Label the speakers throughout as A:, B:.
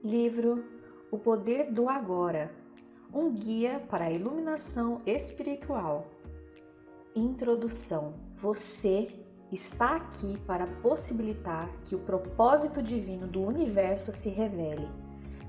A: Livro O Poder do Agora, um guia para a iluminação espiritual. Introdução. Você está aqui para possibilitar que o propósito divino do universo se revele.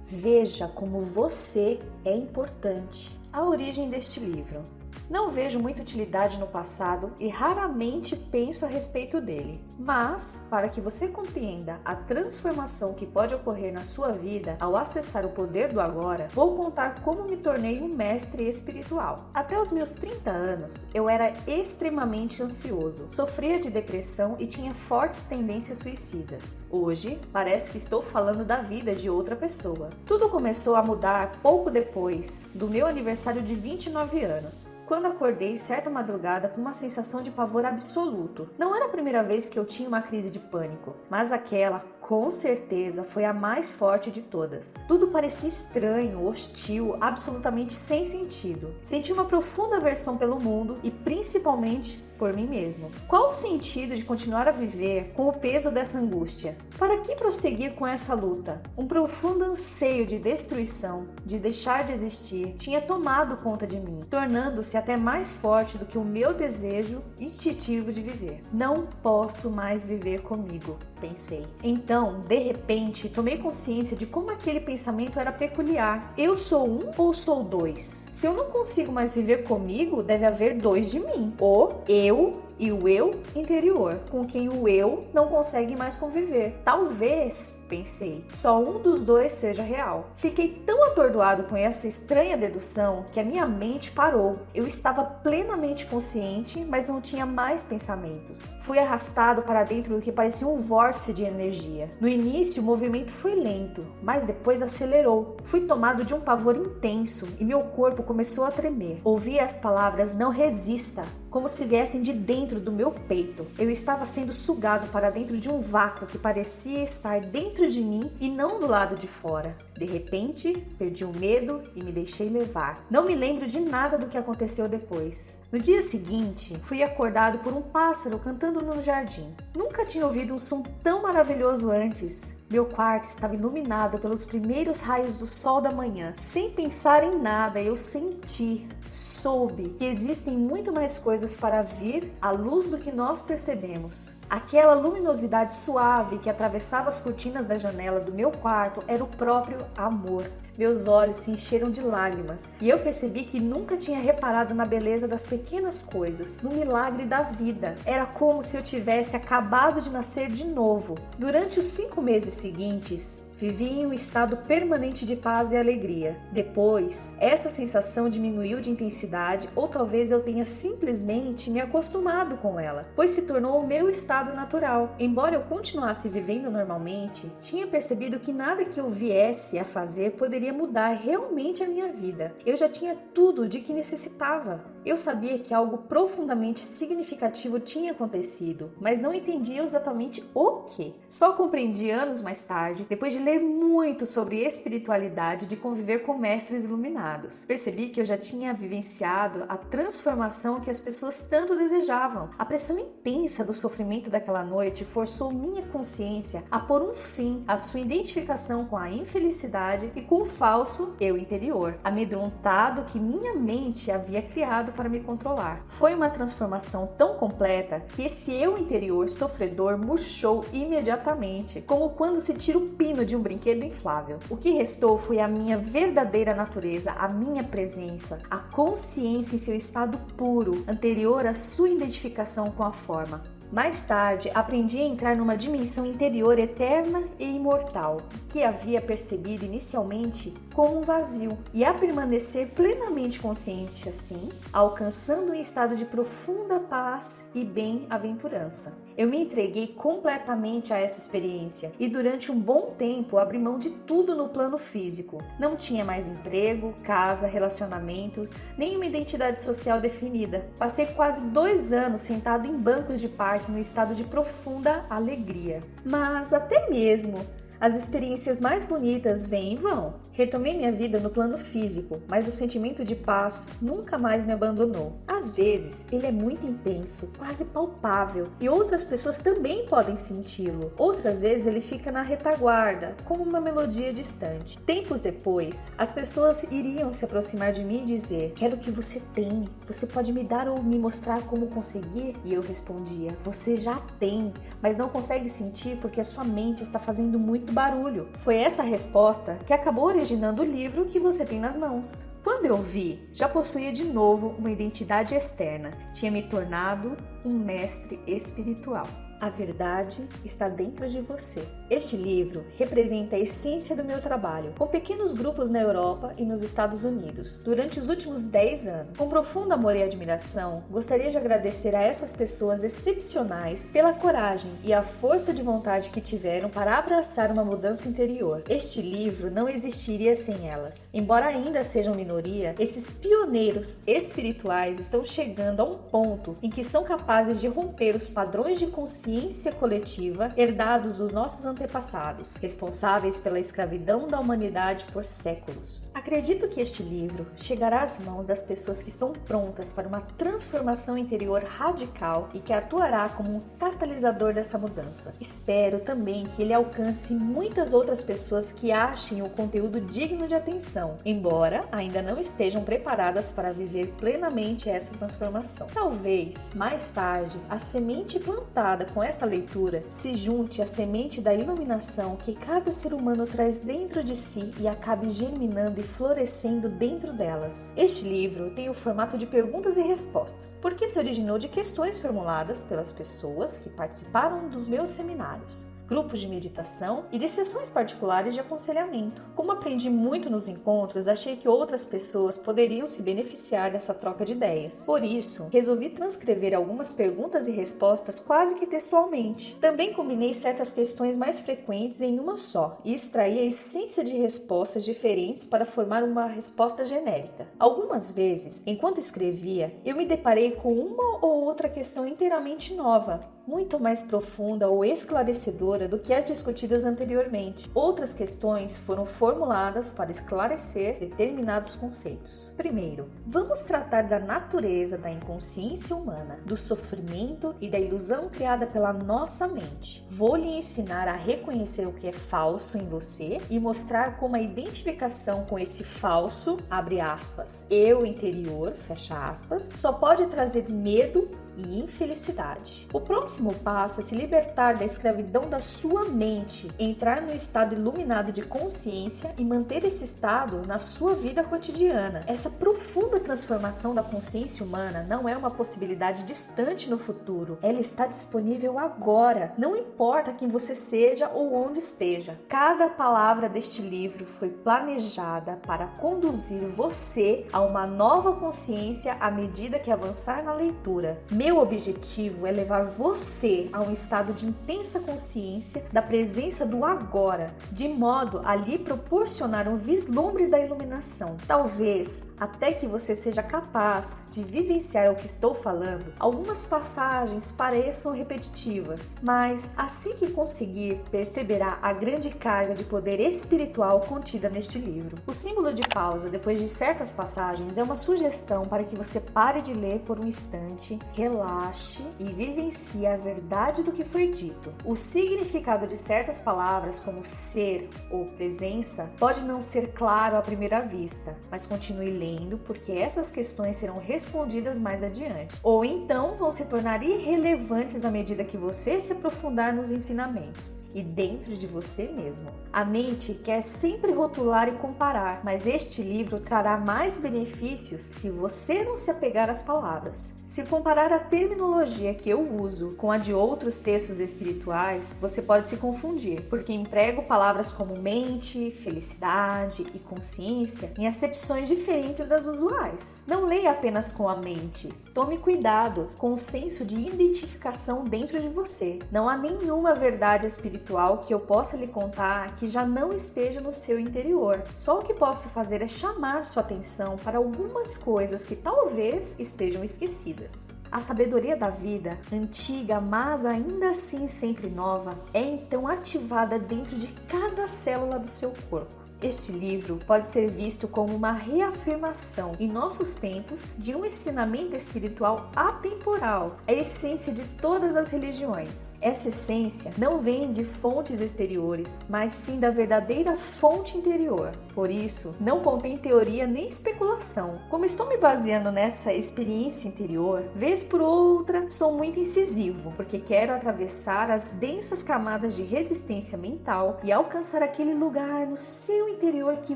A: Veja como você é importante. A origem deste livro. Não vejo muita utilidade no passado e raramente penso a respeito dele. Mas, para que você compreenda a transformação que pode ocorrer na sua vida ao acessar o poder do agora, vou contar como me tornei um mestre espiritual. Até os meus 30 anos, eu era extremamente ansioso, sofria de depressão e tinha fortes tendências suicidas. Hoje, parece que estou falando da vida de outra pessoa. Tudo começou a mudar pouco depois do meu aniversário de 29 anos. Quando acordei certa madrugada com uma sensação de pavor absoluto. Não era a primeira vez que eu tinha uma crise de pânico, mas aquela, com certeza, foi a mais forte de todas. Tudo parecia estranho, hostil, absolutamente sem sentido. Senti uma profunda aversão pelo mundo e principalmente por mim mesmo. Qual o sentido de continuar a viver com o peso dessa angústia? Para que prosseguir com essa luta? Um profundo anseio de destruição, de deixar de existir, tinha tomado conta de mim, tornando-se até mais forte do que o meu desejo instintivo de viver. Não posso mais viver comigo, pensei. Então, de repente, tomei consciência de como aquele pensamento era peculiar. Eu sou um ou sou dois? Se eu não consigo mais viver comigo, deve haver dois de mim. O eu e o eu interior, com quem o eu não consegue mais conviver. Talvez, pensei, só um dos dois seja real. Fiquei tão atordoado com essa estranha dedução que a minha mente parou. Eu estava plenamente consciente, mas não tinha mais pensamentos. Fui arrastado para dentro do que parecia um vórtice de energia. No início, o movimento foi lento, mas depois acelerou. Fui tomado de um pavor intenso e meu corpo começou a tremer. Ouvi as palavras "não resista", como se viessem de dentro do meu peito. Eu estava sendo sugado para dentro de um vácuo que parecia estar dentro de mim e não do lado de fora. De repente, perdi o medo e me deixei levar. Não me lembro de nada do que aconteceu depois. No dia seguinte, fui acordado por um pássaro cantando no jardim. Nunca tinha ouvido um som tão maravilhoso antes. Meu quarto estava iluminado pelos primeiros raios do sol da manhã. Sem pensar em nada, eu soube que existem muito mais coisas para vir à luz do que nós percebemos. Aquela luminosidade suave que atravessava as cortinas da janela do meu quarto era o próprio amor. Meus olhos se encheram de lágrimas e eu percebi que nunca tinha reparado na beleza das pequenas coisas, no milagre da vida. Era como se eu tivesse acabado de nascer de novo. Durante os 5 meses seguintes, vivi em um estado permanente de paz e alegria. Depois, essa sensação diminuiu de intensidade ou talvez eu tenha simplesmente me acostumado com ela, pois se tornou o meu estado natural. Embora eu continuasse vivendo normalmente, tinha percebido que nada que eu viesse a fazer poderia mudar realmente a minha vida. Eu já tinha tudo de que necessitava. Eu sabia que algo profundamente significativo tinha acontecido, mas não entendia exatamente o que. Só compreendi anos mais tarde, depois de ler muito sobre espiritualidade, de conviver com mestres iluminados. Percebi que eu já tinha vivenciado a transformação que as pessoas tanto desejavam. A pressão intensa do sofrimento daquela noite forçou minha consciência a pôr um fim à sua identificação com a infelicidade e com o falso eu interior, amedrontado que minha mente havia criado para me controlar. Foi uma transformação tão completa que esse eu interior sofredor murchou imediatamente, como quando se tira o pino de um brinquedo inflável. O que restou foi a minha verdadeira natureza, a minha presença, a consciência em seu estado puro, anterior à sua identificação com a forma. Mais tarde, aprendi a entrar numa dimensão interior eterna e imortal, que havia percebido inicialmente como um vazio, e a permanecer plenamente consciente assim, alcançando um estado de profunda paz e bem-aventurança. Eu me entreguei completamente a essa experiência e durante um bom tempo abri mão de tudo no plano físico. Não tinha mais emprego, casa, relacionamentos, nem uma identidade social definida. Passei quase 2 anos sentado em bancos de parque no estado de profunda alegria. Mas até mesmo As experiências mais bonitas vêm e vão. Retomei minha vida no plano físico, mas o sentimento de paz nunca mais me abandonou. Às vezes, ele é muito intenso, quase palpável, e outras pessoas também podem senti-lo. Outras vezes, ele fica na retaguarda, como uma melodia distante. Tempos depois, as pessoas iriam se aproximar de mim e dizer: quero o que você tem, você pode me dar ou me mostrar como conseguir? E eu respondia: você já tem, mas não consegue sentir porque a sua mente está fazendo muito barulho. Foi essa resposta que acabou originando o livro que você tem nas mãos. Quando eu vi, já possuía de novo uma identidade externa, tinha me tornado um mestre espiritual. A verdade está dentro de você. Este livro representa a essência do meu trabalho, com pequenos grupos na Europa e nos Estados Unidos, durante os últimos 10 anos. Com profundo amor e admiração, gostaria de agradecer a essas pessoas excepcionais pela coragem e a força de vontade que tiveram para abraçar uma mudança interior. Este livro não existiria sem elas. Embora ainda sejam minoria, esses pioneiros espirituais estão chegando a um ponto em que são capazes de romper os padrões de consciência coletiva herdados dos nossos antepassados, responsáveis pela escravidão da humanidade por séculos. Acredito que este livro chegará às mãos das pessoas que estão prontas para uma transformação interior radical e que atuará como um catalisador dessa mudança. Espero também que ele alcance muitas outras pessoas que achem o conteúdo digno de atenção, embora ainda não estejam preparadas para viver plenamente essa transformação. Talvez, mais tarde, a semente plantada com esta leitura se junte à semente da iluminação que cada ser humano traz dentro de si e acabe germinando e florescendo dentro delas. Este livro tem o formato de perguntas e respostas, porque se originou de questões formuladas pelas pessoas que participaram dos meus seminários, grupos de meditação e de sessões particulares de aconselhamento. Como aprendi muito nos encontros, achei que outras pessoas poderiam se beneficiar dessa troca de ideias. Por isso, resolvi transcrever algumas perguntas e respostas quase que textualmente. Também combinei certas questões mais frequentes em uma só e extraí a essência de respostas diferentes para formar uma resposta genérica. Algumas vezes, enquanto escrevia, eu me deparei com uma ou outra questão inteiramente nova, muito mais profunda ou esclarecedora do que as discutidas anteriormente. Outras questões foram formuladas para esclarecer determinados conceitos. Primeiro, vamos tratar da natureza da inconsciência humana, do sofrimento e da ilusão criada pela nossa mente. Vou lhe ensinar a reconhecer o que é falso em você e mostrar como a identificação com esse falso, abre aspas, eu interior, fecha aspas, só pode trazer medo e infelicidade. O próximo passo é se libertar da escravidão da sua mente, entrar no estado iluminado de consciência e manter esse estado na sua vida cotidiana. Essa profunda transformação da consciência humana não é uma possibilidade distante no futuro, ela está disponível agora, não importa quem você seja ou onde esteja. Cada palavra deste livro foi planejada para conduzir você a uma nova consciência à medida que avançar na leitura. Meu objetivo é levar você a um estado de intensa consciência da presença do agora, de modo a lhe proporcionar um vislumbre da iluminação. Talvez até que você seja capaz de vivenciar o que estou falando, algumas passagens pareçam repetitivas, mas assim que conseguir, perceberá a grande carga de poder espiritual contida neste livro. O símbolo de pausa depois de certas passagens é uma sugestão para que você pare de ler por um instante, relaxe e vivencie a verdade do que foi dito. O significado de certas palavras, como ser ou presença, pode não ser claro à primeira vista, mas continue lendo porque essas questões serão respondidas mais adiante, ou então vão se tornar irrelevantes à medida que você se aprofundar nos ensinamentos e dentro de você mesmo. A mente quer sempre rotular e comparar, mas este livro trará mais benefícios se você não se apegar às palavras. Se comparar a terminologia que eu uso com a de outros textos espirituais, você pode se confundir, porque emprego palavras como mente, felicidade e consciência em acepções diferentes das usuais. Não leia apenas com a mente. Tome cuidado com o senso de identificação dentro de você. Não há nenhuma verdade espiritual espiritual que eu possa lhe contar que já não esteja no seu interior. Só o que posso fazer é chamar sua atenção para algumas coisas que talvez estejam esquecidas. A sabedoria da vida, antiga, mas ainda assim sempre nova, é então ativada dentro de cada célula do seu corpo. Este livro pode ser visto como uma reafirmação em nossos tempos de um ensinamento espiritual atemporal, a essência de todas as religiões. Essa essência não vem de fontes exteriores, mas sim da verdadeira fonte interior. Por isso, não contém teoria nem especulação. Como estou me baseando nessa experiência interior, vez por outra sou muito incisivo, porque quero atravessar as densas camadas de resistência mental e alcançar aquele lugar no seu interior que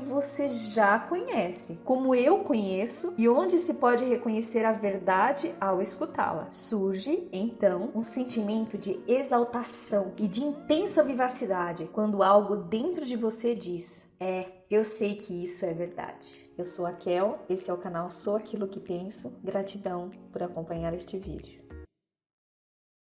A: você já conhece, como eu conheço, e onde se pode reconhecer a verdade ao escutá-la. Surge, então, um sentimento de exaltação e de intensa vivacidade quando algo dentro de você diz: eu sei que isso é verdade. Eu sou a Kel, esse é o canal Sou Aquilo que Penso. Gratidão por acompanhar este vídeo.